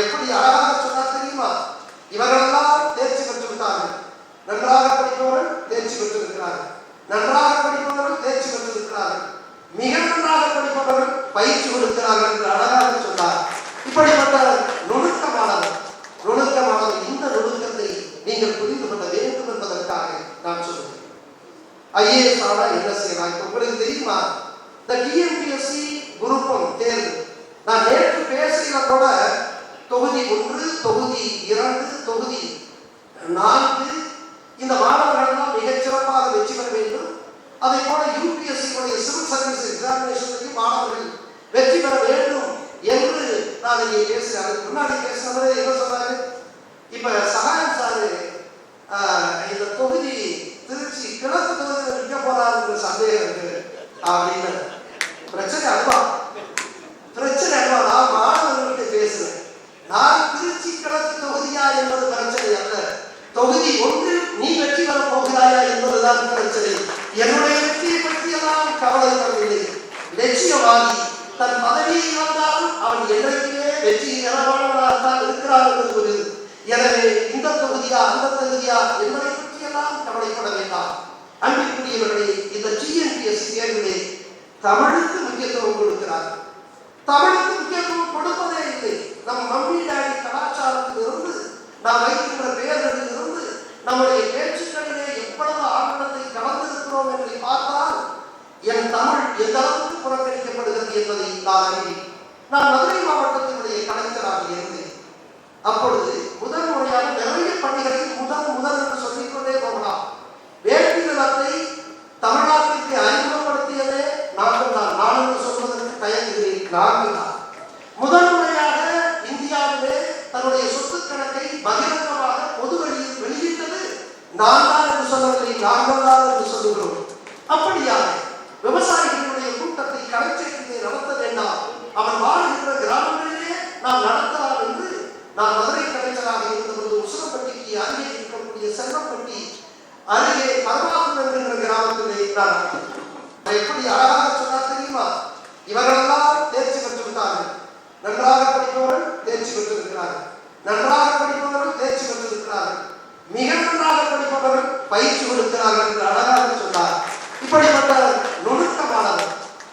எப்படி அழகாக சொன்னார் தெரியுமா? இவர்களெல்லாம் தேர்ச்சி பெற்று விட்டார்கள். நன்றாக படிப்பவர்கள் தேர்ச்சி பெற்றிருக்கிறார்கள், நன்றாக படிப்பவர்கள் தேர்ச்சி பெற்றிருக்கிறார்கள், மிக நன்றாக படிப்பவர்கள் பயிற்சி கொடுக்கிறார்கள் என்று அழகாக சொன்னார். இப்படிப்பட்ட நுணுக்கமானவர் இந்த நுணுக்கத்தை நீங்கள் புரிந்து கொள்ள வேண்டும் என்பதற்காக நான் சொல்லுவேன். ஐஏஎஸ் ஆனா என்ன செய்யலாம்? உங்களுக்கு தெரியுமா, இந்த டிஎன்பிஎஸ்சி குரூப் 1 தேர்வு நான் நேற்று பேசுகிற கூட தொகுதி 1, தொகுதி 2, தொகுதி 4 இந்த மாணவர்கள் தான் மிகச் சிறப்பாக வெற்றி பெற வேண்டும். அதை போல யூபிஎஸ்சி சிவில் சர்வீஸ் எக்ஸாமினேஷன் மாணவர்கள் வெற்றி பெற வேண்டும் என்று நான் இங்கே பேசுகிறேன். அதுக்கு முன்னாடி பேசினவரே என்ன சொன்னாரு? இப்ப சகாயம் சாரு இந்த தொகுதி திருச்சி கிழக்கு தொகுதியில் நிற்க போறாரு சந்தேகம் இருக்கு அப்படின்னு. பிரச்சனை அல்வா நான் மாணவர்கள்ட்ட பேசுறேன். நான் திருச்சி கிழக்கு தொகுதியா என்பது பிரச்சனை அல்ல, தொகுதி 1 நீ வெற்றி பெற போகிறாயா என்பதுதான் பிரச்சனை. என்னுடைய வெற்றியை பற்றி எல்லாம் கவலைப்படவில்லை. லட்சியவாதி தன் பதவியை இழந்தாலும் அவன் என்றைக்குமே வெற்றி இழவானவனாகத்தான் இருக்கிறான் என்பது புரியுது. எனவே இந்த தொகுதியா அந்த தொகுதியா என்பதை பற்றி எல்லாம் கவலைப்பட வேண்டாம். அன்பிற்குரியவர்களே, இந்த டிஎன்பிஎஸ்சி தேர்விலே தமிழுக்கு முக்கியத்துவம் கொடுக்கிறார். தமிழுக்கு முக்கியத்துவம் கொடுப்பதே இல்லை. நம் மம்மி டாடி கலாச்சாரத்திலிருந்து நாம் வைக்கின்ற பெயர்களிலிருந்து நம்முடைய பேச்சுக்களிலே எவ்வளவு ஆவணத்தை கலந்திருக்கிறோம் என்பதை பார்த்தால் என் தமிழ் எந்த அளவுக்கு புறக்கணிக்கப்படுகிறது என்பதை நான் அறிவேன். நான் மதுரை மாவட்டத்தினுடைய கலைஞராக இருந்தேன். அப்பொழுது முதல் முறையாக நிறைய பள்ளிகளில் முதல் என்று சொல்லிக்கொண்டே போகலாம். வேட்டி நிலத்தை தமிழ்நாட்டிற்கு அறிமுகப்படுத்தியதே நாங்கள் தான். நான் என்று சொல்வதற்கு தயங்குகிறேன். நாங்கள் தான் முதல் முறையாக இந்தியாவிலே தன்னுடைய சொத்து கணக்கை பகிரங்கமாக பொது வழியில் வெளியிட்டது நான் தான் என்று சொல்லவில்லை, நாங்கள் தான் என்று சொல்லுகிறோம். அப்படியாக விவசாயிகளுடைய கூட்டத்தை கலைச்சேர்க்கையை நடத்த வேண்டாம், அவன் வாழ்கின்ற கிராமங்களிலே நாம் நடத்தலாம் என்று நான் மதுரை கலைஞராக இருந்தபோது உசுரப்பட்டிக்கு அருகே இருக்கக்கூடிய செல்வப்பட்டி அருகே பரமாபுரம் என்கிற கிராமத்திலே நான் எப்படி அழகாக சொன்னார் தெரியுமா? இவர்களெல்லாம் தேர்ச்சி பெற்று விட்டார்கள். நன்றாக படிப்பவர்கள் தேர்ச்சி பெற்றிருக்கிறார்கள், நன்றாக படிப்பவர்கள் தேர்ச்சி பெற்றிருக்கிறார்கள், மிக நன்றாக படிப்பவர்கள் பயிற்சி கொடுக்கிறார்கள் என்று அழகாக சொன்னார். இப்படிப்பட்ட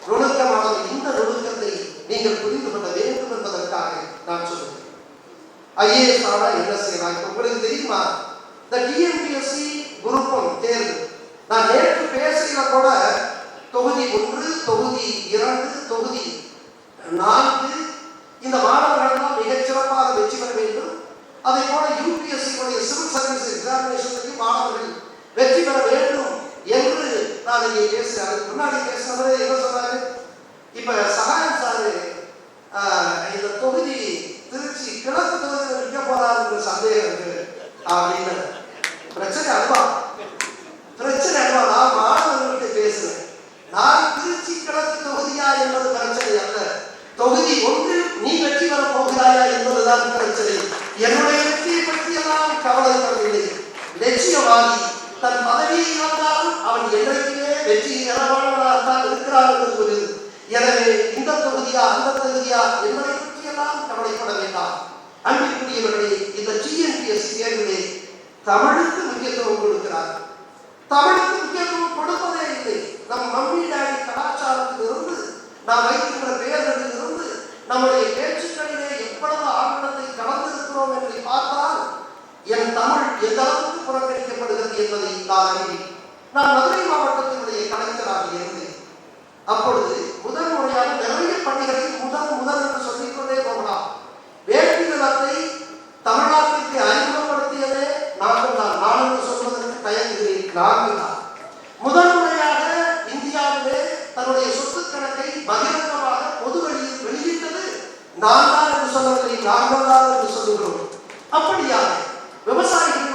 நுணுக்கமானவர் இந்த நுணுக்கத்தை நீங்கள் புரிந்து கொள்ள வேண்டும் என்பதற்காக நான் சொல்லுவேன். ஐஏஎஸ் ஆனா என்ன செய்யலாம்? உங்களுக்கு தெரியுமா, இந்த டிஎன்பிஎஸ்சி குரூப் 1 தேர்வு நான் நேற்று பேசுகிற கூட தொகுதி 1, தொகுதி 2, தொகுதி 4 இந்த மாணவர்கள் தான் மிகச் சிறப்பாக வெற்றி பெற வேண்டும். அதை போல யூபிஎஸ்சி சிவில் சர்வீஸ் எக்ஸாமினேஷன் மாணவர்கள் வெற்றி பெற வேண்டும் என்று நான் இங்கே பேசுகிறேன். அதுக்கு முன்னாடி பேசினவரே என்ன சொன்னாரு? இப்ப சகாயம் சாரு இந்த தொகுதி திருச்சி கிழக்கு தொகுதியில் நிற்க போறாரு சந்தேகம் இருக்கு அப்படின்னு. பிரச்சனை அல்வா நான் மாணவர்கள்ட்ட பேசுறேன். நான் திருச்சி கிழக்கு தொகுதியா என்பது பிரச்சனை அல்ல, தொகுதி 1 நீ வெற்றி பெற போகிறாயா என்பதுதான் பிரச்சனை. என்னுடைய வெற்றியை பற்றி எல்லாம் கவலைப்படவில்லை. லட்சியவாதி தன் பதவியை இழந்தாலும் அவன் என்றைக்குமே வெற்றி இழவானவனாகத்தான் இருக்கிறான் என்பது புரியுது. எனவே இந்த தொகுதியா அந்த தொகுதியா என்பதை பற்றி எல்லாம் கவலைப்பட வேண்டாம். அன்பிற்குரியவர்களே, இந்த டிஎன்பிஎஸ்சி தேர்விலே தமிழுக்கு முக்கியத்துவம் கொடுக்கிறார். தமிழுக்கு முக்கியத்துவம் கொடுப்பதே இல்லை. நம் மம்மி டாடி கலாச்சாரத்திலிருந்து நாம் வைக்கின்ற பெயர்களிலிருந்து நம்முடைய பேச்சுக்களிலே எவ்வளவு ஆவணத்தை கலந்திருக்கிறோம் என்பதை பார்த்தால் என் தமிழ் எந்த அளவுக்கு புறக்கணிக்கப்படுகிறது என்பதை நான் அறிவேன். நான் மதுரை மாவட்டத்தினுடைய கலைஞராக இருந்தேன். அப்பொழுது முதல் முறையாக நிறைய பள்ளிகளில் முதல் என்று சொல்லிக்கொண்டே போகலாம். வேட்டி நிலத்தை தமிழ்நாட்டிற்கு அறிமுகப்படுத்தியதே நாங்கள் தான். நான் என்று சொல்வதற்கு தயங்குகிறேன். நாங்கள் தான் முதல் முறையாக இந்தியாவிலே தன்னுடைய சொத்து கணக்கை பகிரங்கமாக பொது வழியில் வெளியிட்டது நான் தான் என்று சொல்லவில்லை, நாங்கள் தான் என்று சொல்லுகிறோம். அப்படியாக விவசாயிகள்